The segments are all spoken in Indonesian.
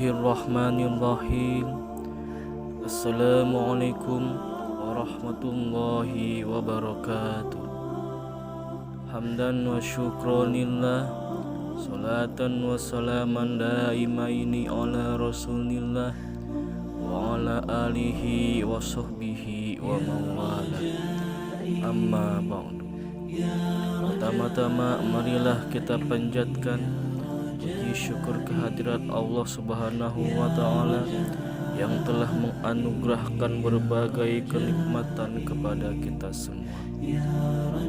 Bismillahirrahmanirrahim. Assalamualaikum warahmatullahi wabarakatuh. Hamdan wa syukronillah, salatan wa salaman daimaini ala rasulillah wa ala alihi wa sahbihi wa mawala. Amma ba'du. Pertama-tama marilah kita panjatkan puji syukur kehadirat Allah Subhanahu wa Ta'ala yang telah menganugerahkan berbagai kenikmatan kepada kita semua.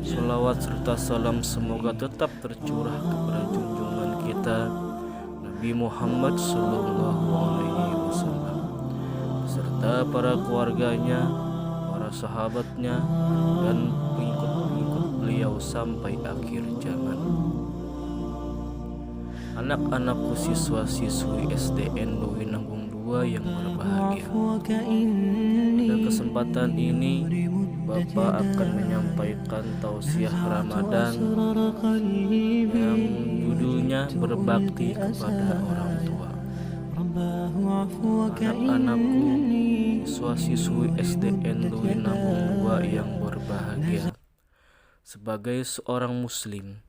Salawat serta salam semoga tetap tercurah kepada junjungan kita Nabi Muhammad Sallallahu Alaihi Wasallam serta para keluarganya, para sahabatnya, dan pengikut-pengikut beliau sampai akhir zaman. Anak-anakku siswa-siswi SDN Doi Nanggung 2 yang berbahagia, pada kesempatan ini Bapak akan menyampaikan tausiah Ramadan yang judulnya berbakti kepada orang tua. Anak-anakku siswa-siswi SDN Doi Nanggung 2 yang berbahagia, sebagai seorang muslim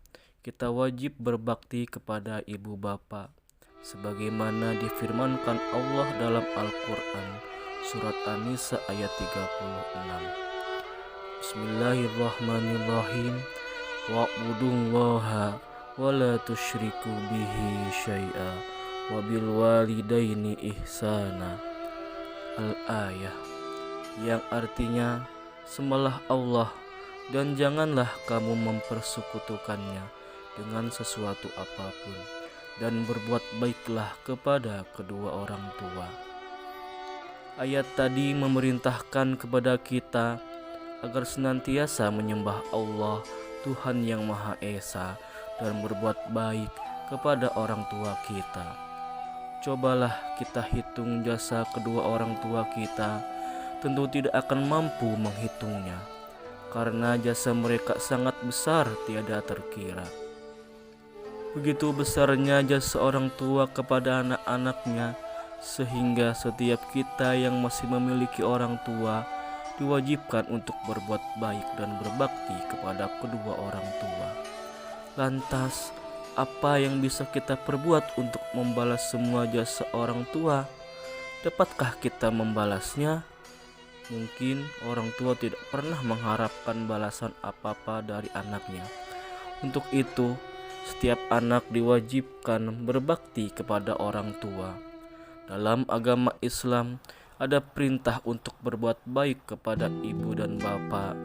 kita wajib berbakti kepada ibu bapak sebagaimana difirmankan Allah dalam Al-Quran surat An-Nisa ayat 36. Bismillahirrahmanirrahim. Wa'budullaha wa la tusyriku bihi syai'a wa bil walidaini ihsana. Al-ayah, yang artinya sembahlah Allah dan janganlah kamu mempersekutukannya dengan sesuatu apapun, dan berbuat baiklah kepada kedua orang tua. Ayat tadi memerintahkan kepada kita agar senantiasa menyembah Allah, Tuhan yang Maha Esa, dan berbuat baik kepada orang tua kita. Cobalah kita hitung jasa kedua orang tua kita, tentu tidak akan mampu menghitungnya, karena jasa mereka sangat besar tiada terkira. Begitu besarnya jasa orang tua kepada anak-anaknya, sehingga setiap kita yang masih memiliki orang tua diwajibkan untuk berbuat baik dan berbakti kepada kedua orang tua. Lantas, apa yang bisa kita perbuat untuk membalas semua jasa orang tua? Dapatkah kita membalasnya? Mungkin orang tua tidak pernah mengharapkan balasan apa-apa dari anaknya. Untuk itu, setiap anak diwajibkan berbakti kepada orang tua. Dalam agama Islam ada perintah untuk berbuat baik kepada ibu dan bapak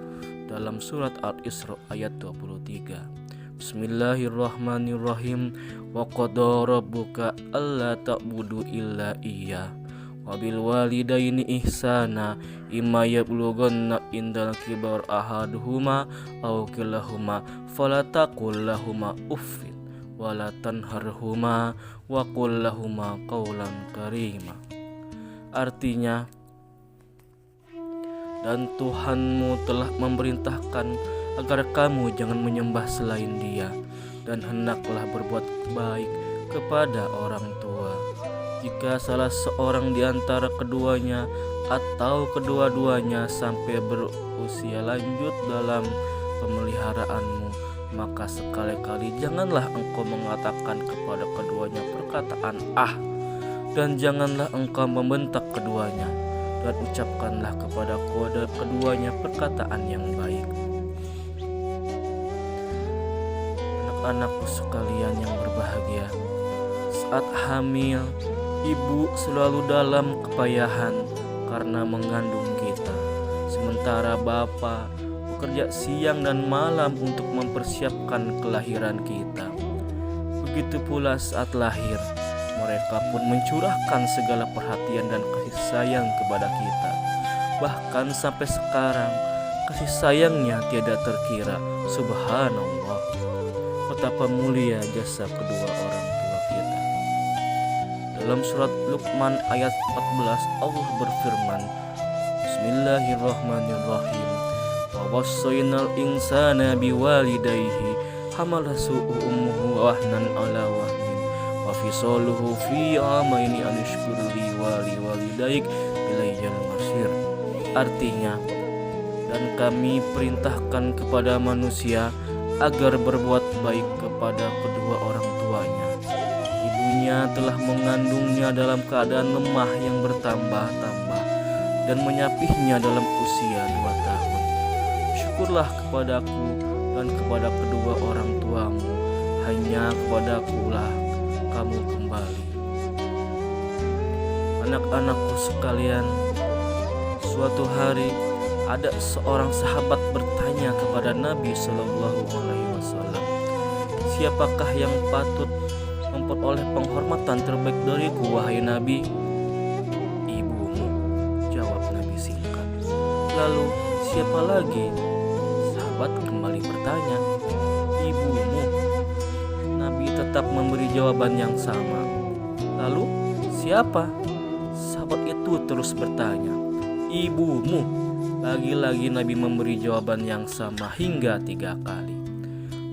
dalam surat Al-Isra ayat 23. Bismillahirrahmanirrahim. Wa qadara rabbuka alla ta'budu illa iyyah wa bil walidaini ihsana imma yablughanna indal kibar ahaduhuma aw kilahuma fala taqul lahuma uffin wala tanharhuma wa qul lahuma qawlan karima. Artinya, dan Tuhanmu telah memerintahkan agar kamu jangan menyembah selain Dia, dan hendaklah berbuat baik kepada orang tua. Jika salah seorang di antara keduanya atau kedua-duanya sampai berusia lanjut dalam pemeliharaanmu, maka sekali-kali janganlah engkau mengatakan kepada keduanya perkataan "ah", dan janganlah engkau membentak keduanya, dan ucapkanlah kepada keduanya perkataan yang baik. Anak-anakku sekalian yang berbahagia, saat hamil, ibu selalu dalam kepayahan karena mengandung kita, sementara bapak bekerja siang dan malam untuk mempersiapkan kelahiran kita. Begitu pula saat lahir, mereka pun mencurahkan segala perhatian dan kasih sayang kepada kita. Bahkan sampai sekarang, kasih sayangnya tiada terkira. Subhanallah, betapa mulia jasa kedua orang tua kita. Dalam surat Luqman ayat 14, Allah berfirman, Bismillahirrahmanirrahim. Wa wassaynal insana biwalidayhi hamalathu ummuhu wahnan ala wahnin wa wa fisaluhu fi amaini an ishkur li wa liwalidaik ilayyal masir. Artinya, dan kami perintahkan kepada manusia agar berbuat baik kepada kedua orang tuanya. Ibunya telah mengandungnya dalam keadaan lemah yang bertambah-tambah dan menyapihnya dalam usia 2 tahun. Syukurlah kepadaku dan kepada kedua orang tuamu, hanya kepadakulah kamu kembali. Anak-anakku sekalian, suatu hari ada seorang sahabat bertanya kepada Nabi Shallallahu Alaihi Wasallam, siapakah yang patut memperoleh penghormatan terbaik dariku, wahai Nabi? Ibumu, jawab Nabi singkat. Lalu siapa lagi? Sahabat kembali bertanya. Ibumu. Nabi tetap memberi jawaban yang sama. Lalu siapa? Sahabat itu terus bertanya. Ibumu. Lagi-lagi Nabi memberi jawaban yang sama hingga 3 kali.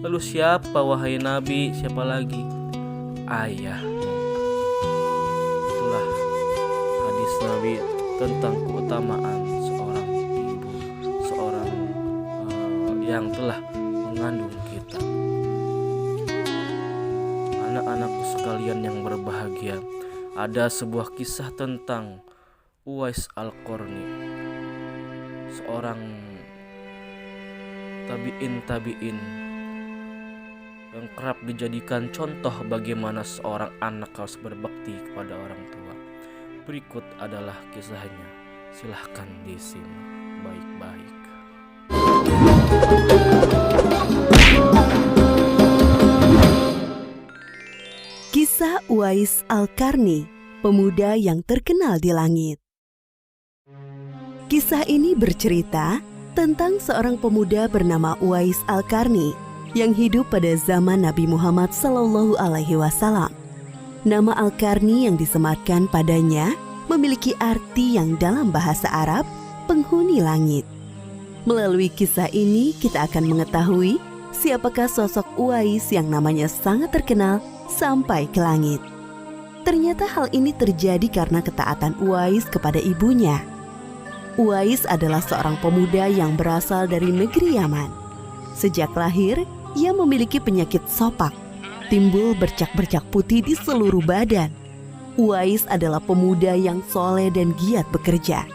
Lalu siapa, wahai Nabi? Siapa lagi? Ayahmu. Itulah hadis Nabi tentang keutamaan seorang ibu, seorang yang telah mengandung kita. Anak-anakku sekalian yang berbahagia, ada sebuah kisah tentang Uwais Al-Qarni, seorang tabi'in yang kerap dijadikan contoh bagaimana seorang anak harus berbakti kepada orang tua. Berikut adalah kisahnya. Silahkan disimak baik-baik. Kisah Uwais Al-Qarni, pemuda yang terkenal di langit. Kisah ini bercerita tentang seorang pemuda bernama Uwais Al-Qarni yang hidup pada zaman Nabi Muhammad Sallallahu Alaihi Wasallam. Nama Al-Qarni yang disematkan padanya memiliki arti yang dalam bahasa Arab penghuni langit. Melalui kisah ini kita akan mengetahui siapakah sosok Uwais yang namanya sangat terkenal sampai ke langit. Ternyata hal ini terjadi karena ketaatan Uwais kepada ibunya. Uwais adalah seorang pemuda yang berasal dari negeri Yaman. Sejak lahir, ia memiliki penyakit sopak, timbul bercak-bercak putih di seluruh badan. Uwais adalah pemuda yang soleh dan giat bekerja.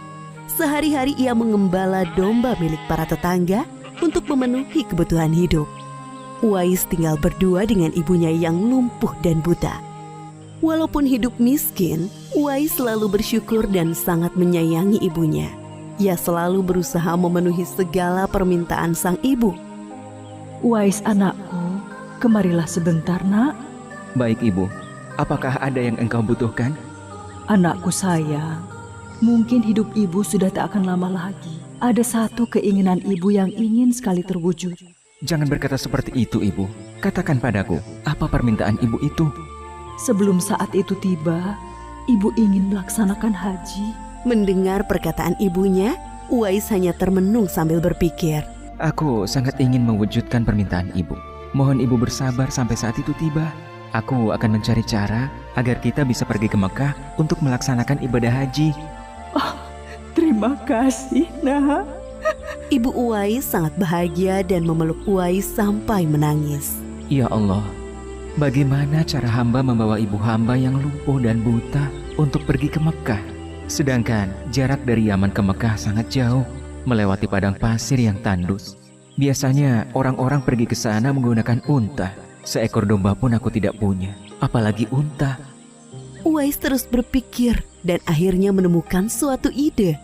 Sehari-hari ia mengembala domba milik para tetangga untuk memenuhi kebutuhan hidup. Uwais tinggal berdua dengan ibunya yang lumpuh dan buta. Walaupun hidup miskin, Uwais selalu bersyukur dan sangat menyayangi ibunya. Ia selalu berusaha memenuhi segala permintaan sang ibu. Uwais anakku, kemarilah sebentar nak. Baik ibu, apakah ada yang engkau butuhkan? Anakku sayang, mungkin hidup ibu sudah tak akan lama lagi. Ada satu keinginan ibu yang ingin sekali terwujud. Jangan berkata seperti itu ibu. Katakan padaku, apa permintaan ibu itu? Sebelum saat itu tiba, ibu ingin melaksanakan haji. Mendengar perkataan ibunya, Uwais hanya termenung sambil berpikir. Aku sangat ingin mewujudkan permintaan ibu. Mohon ibu bersabar sampai saat itu tiba. Aku akan mencari cara agar kita bisa pergi ke Mekah untuk melaksanakan ibadah haji. Oh, terima kasih nak. Ibu Uwais sangat bahagia dan memeluk Uwais sampai menangis. Ya Allah, bagaimana cara hamba membawa ibu hamba yang lumpuh dan buta untuk pergi ke Mekah? Sedangkan jarak dari Yaman ke Mekah sangat jauh, melewati padang pasir yang tandus. Biasanya orang-orang pergi ke sana menggunakan unta. Seekor domba pun aku tidak punya, apalagi unta. Uwais terus berpikir dan akhirnya menemukan suatu ide.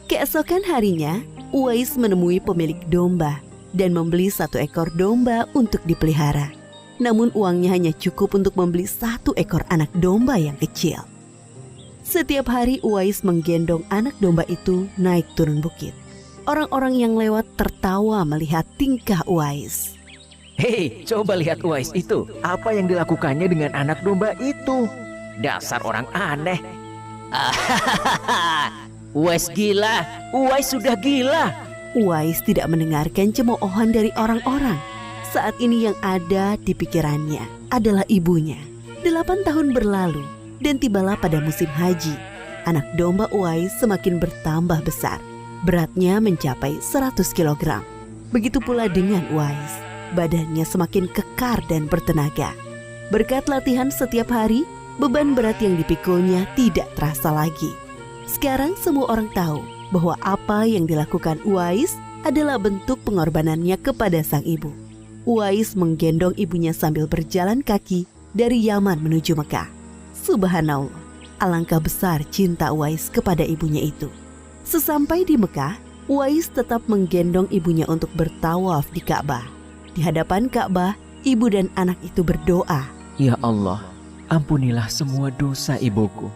Keesokan harinya, Uwais menemui pemilik domba dan membeli 1 ekor domba untuk dipelihara. Namun uangnya hanya cukup untuk membeli 1 ekor anak domba yang kecil. Setiap hari Uwais menggendong anak domba itu naik turun bukit. Orang-orang yang lewat tertawa melihat tingkah Uwais. Hei, coba lihat Uwais itu. Apa yang dilakukannya dengan anak domba itu? Dasar orang aneh. Uwais gila. Uwais sudah gila. Uwais tidak mendengarkan cemoohan dari orang-orang. Saat ini yang ada di pikirannya adalah ibunya. 8 tahun berlalu dan tibalah pada musim haji. Anak domba Uwais semakin bertambah besar. Beratnya mencapai 100 kg. Begitu pula dengan Uwais. Badannya semakin kekar dan bertenaga. Berkat latihan setiap hari, beban berat yang dipikulnya tidak terasa lagi. Sekarang semua orang tahu bahwa apa yang dilakukan Uwais adalah bentuk pengorbanannya kepada sang ibu. Uwais menggendong ibunya sambil berjalan kaki dari Yaman menuju Mekah. Subhanallah, alangkah besar cinta Uwais kepada ibunya itu. Sesampai di Mekah, Uwais tetap menggendong ibunya untuk bertawaf di Ka'bah. Di hadapan Ka'bah, ibu dan anak itu berdoa, Ya Allah, ampunilah semua dosa ibuku.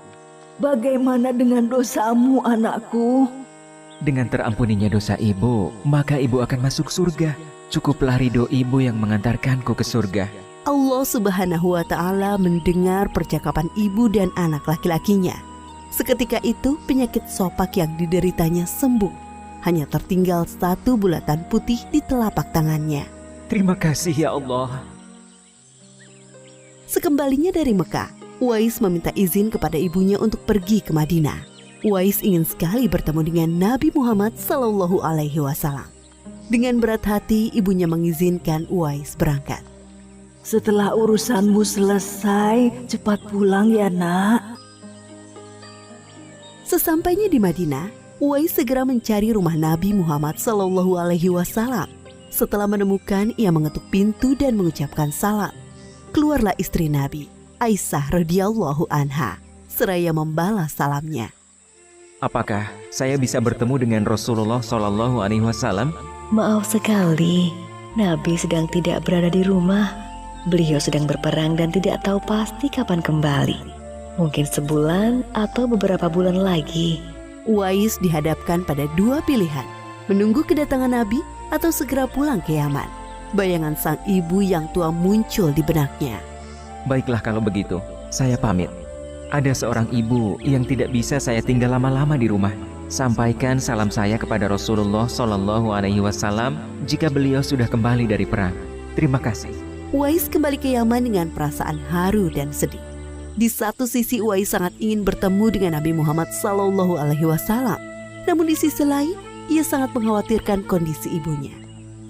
Bagaimana dengan dosamu, anakku? Dengan terampuninya dosa ibu, maka ibu akan masuk surga. Cukuplah ridho ibu yang mengantarkanku ke surga. Allah Subhanahu wa Ta'ala mendengar percakapan ibu dan anak laki-lakinya. Seketika itu penyakit sopak yang dideritanya sembuh. Hanya tertinggal 1 bulatan putih di telapak tangannya. Terima kasih ya Allah. Sekembalinya dari Mekah, Uwais meminta izin kepada ibunya untuk pergi ke Madinah. Uwais ingin sekali bertemu dengan Nabi Muhammad SAW. Dengan berat hati, ibunya mengizinkan Uwais berangkat. Setelah urusanmu selesai, cepat pulang ya nak. Sesampainya di Madinah, Uwais segera mencari rumah Nabi Muhammad SAW. Setelah menemukan, ia mengetuk pintu dan mengucapkan salam. Keluarlah istri Nabi, Aisyah radhiyallahu anha, seraya membalas salamnya. Apakah saya bisa bertemu dengan Rasulullah SAW? Maaf sekali, Nabi sedang tidak berada di rumah. Beliau sedang berperang dan tidak tahu pasti kapan kembali. Mungkin sebulan atau beberapa bulan lagi. Uwais dihadapkan pada 2 pilihan, menunggu kedatangan Nabi atau segera pulang ke Yaman. Bayangan sang ibu yang tua muncul di benaknya. Baiklah kalau begitu, saya pamit. Ada seorang ibu yang tidak bisa saya tinggal lama-lama di rumah. Sampaikan salam saya kepada Rasulullah SAW jika beliau sudah kembali dari perang. Terima kasih. Uwais kembali ke Yaman dengan perasaan haru dan sedih. Di satu sisi Uwais sangat ingin bertemu dengan Nabi Muhammad SAW. Namun di sisi lain, ia sangat mengkhawatirkan kondisi ibunya.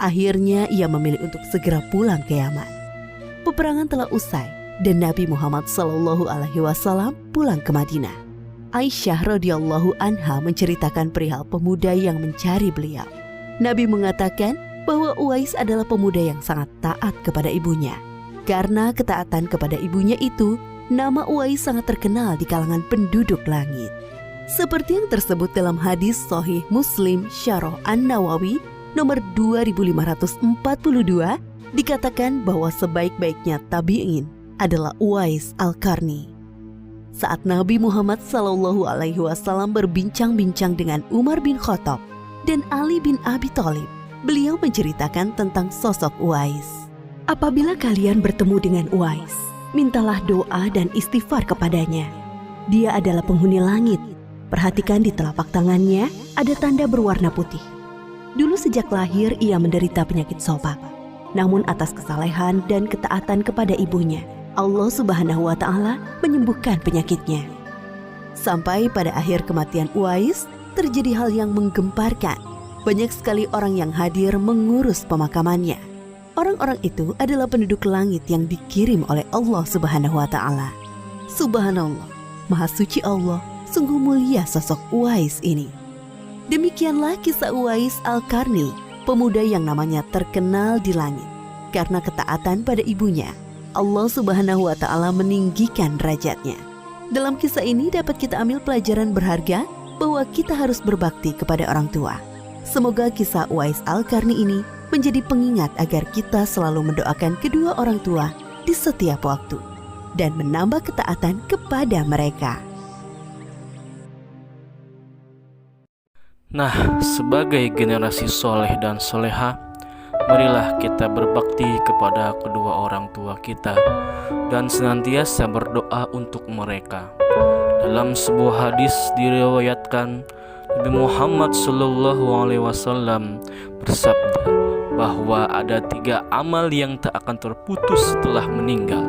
Akhirnya ia memilih untuk segera pulang ke Yaman. Peperangan telah usai dan Nabi Muhammad SAW pulang ke Madinah. Aisyah radhiyallahu anha menceritakan perihal pemuda yang mencari beliau. Nabi mengatakan bahwa Uwais adalah pemuda yang sangat taat kepada ibunya. Karena ketaatan kepada ibunya itu, nama Uwais sangat terkenal di kalangan penduduk langit. Seperti yang tersebut dalam hadis Sahih Muslim Syarah An-Nawawi nomor 2542, dikatakan bahwa sebaik-baiknya tabi'in adalah Uwais Al-Qarni. Saat Nabi Muhammad SAW berbincang-bincang dengan Umar bin Khattab dan Ali bin Abi Thalib, beliau menceritakan tentang sosok Uwais. Apabila kalian bertemu dengan Uwais, mintalah doa dan istighfar kepadanya. Dia adalah penghuni langit. Perhatikan di telapak tangannya ada tanda berwarna putih. Dulu sejak lahir ia menderita penyakit sopak. Namun atas kesalehan dan ketaatan kepada ibunya, Allah Subhanahu wa Ta'ala menyembuhkan penyakitnya. Sampai pada akhir kematian Uwais, terjadi hal yang menggemparkan. Banyak sekali orang yang hadir mengurus pemakamannya. Orang-orang itu adalah penduduk langit yang dikirim oleh Allah Subhanahu wa Ta'ala. Subhanallah, Maha Suci Allah, sungguh mulia sosok Uwais ini. Demikianlah kisah Uwais Al-Qarni, pemuda yang namanya terkenal di langit. Karena ketaatan pada ibunya, Allah Subhanahu wa Ta'ala meninggikan derajatnya. Dalam kisah ini dapat kita ambil pelajaran berharga bahwa kita harus berbakti kepada orang tua. Semoga kisah Uwais Al-Qarni ini menjadi pengingat agar kita selalu mendoakan kedua orang tua di setiap waktu dan menambah ketaatan kepada mereka. Nah, sebagai generasi soleh dan soleha, marilah kita berbakti kepada kedua orang tua kita dan senantiasa berdoa untuk mereka. Dalam sebuah hadis diriwayatkan, Nabi Muhammad SAW bersabda, bahwa ada 3 amal yang tak akan terputus setelah meninggal,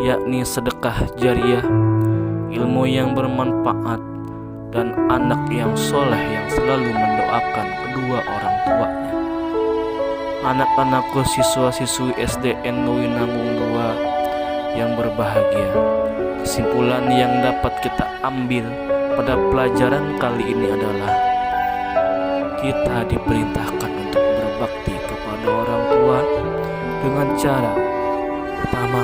yakni sedekah jariah, ilmu yang bermanfaat, dan anak yang soleh yang selalu mendoakan kedua orang tuanya. Anak-anakku siswa-siswi SDN Winangun 2 yang berbahagia, kesimpulan yang dapat kita ambil pada pelajaran kali ini adalah kita diperintahkan untuk berbakti kepada orang tua dengan cara pertama,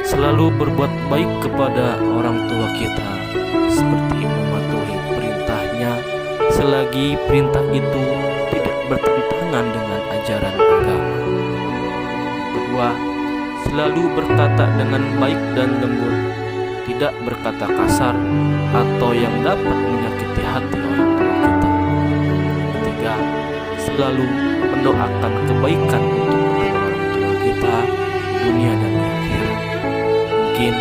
selalu berbuat baik kepada orang tua kita seperti mematuhi perintahnya selagi perintah itu tidak bertentangan dengan ajaran agama. Kedua, selalu berkata dengan baik dan lembut, tidak berkata kasar atau yang dapat menyakiti hati orang tua kita. Ketiga, selalu mendoakan kebaikan untuk kedua orang tua kita di dunia dan di akhirat. Mungkin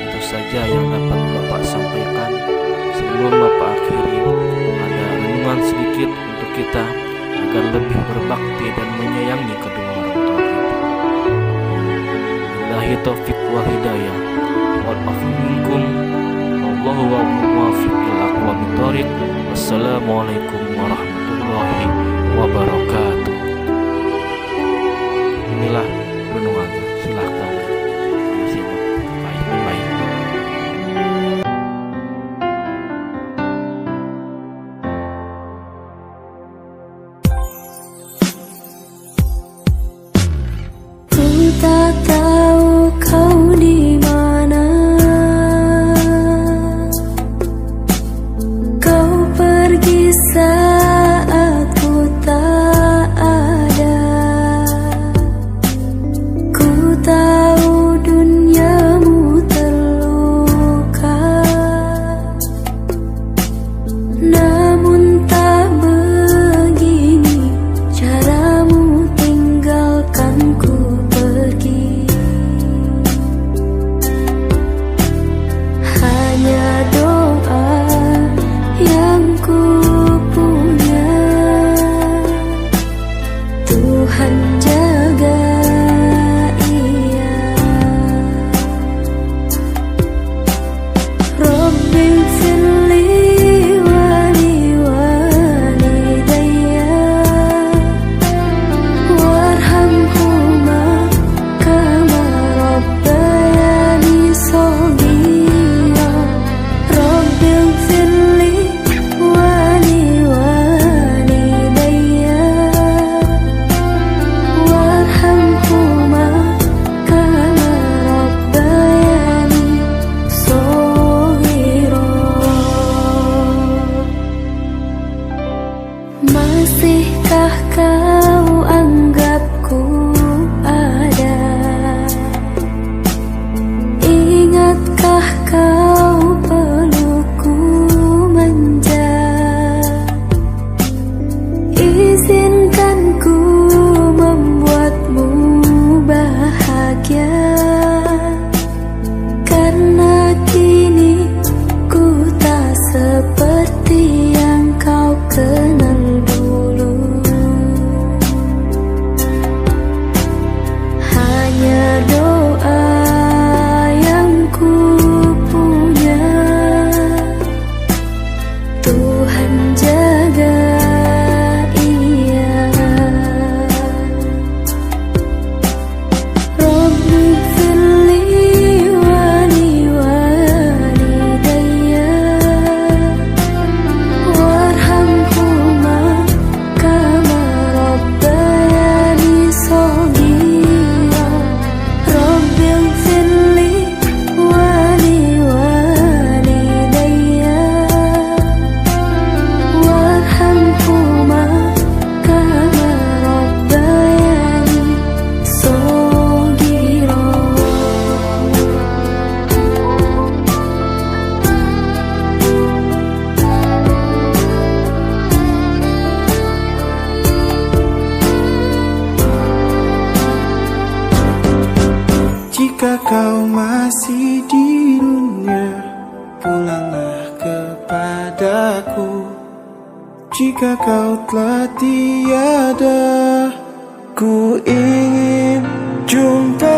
itu saja yang dapat Bapak sampaikan. Sebelum Bapak akhiri, ada renungan sedikit untuk kita agar lebih berbakti dan menyayangi kedua orang tua kita. Billahi taufiq wal hidayah. Wa'afu minkum. Wallahu muwaffiq ila aqwamit thoriq. Wassalamualaikum warahmatullahi wabarakatuh. Inilah renungan. Silakan disimak baik-baik. Ku tak tahu kau di mana, kau pergi saat ku tak ada. Ku tahu duniamu terluka, namun tak begini caramu tinggalkan ku pergi. Hanya doa yang ku punya, Tuhan jaga ia. Rabbi firli wali walidayya warhamhuma kama rabbayani shaghira. Rabbi firli wali walidayya warhamhuma kama rabbayani shaghira. Masihkah kau anggapku ada? Ingatkah kau pelukku manja? Izinkan ku membuatmu bahagia, karena kini ku tak seperti yang kau kenal dulu. Hanya doa yang ku punya, Tuhan jaga ia. Rabbi firli wali walidayya warhamhuma kama rabbayani shaghira. Rabbi firli wali walidayya warhamhuma kama rabbayani shaghira. Jika kau masih di dunia, pulanglah kepadaku. Jika kau telah tiada, Ku ingin jumpa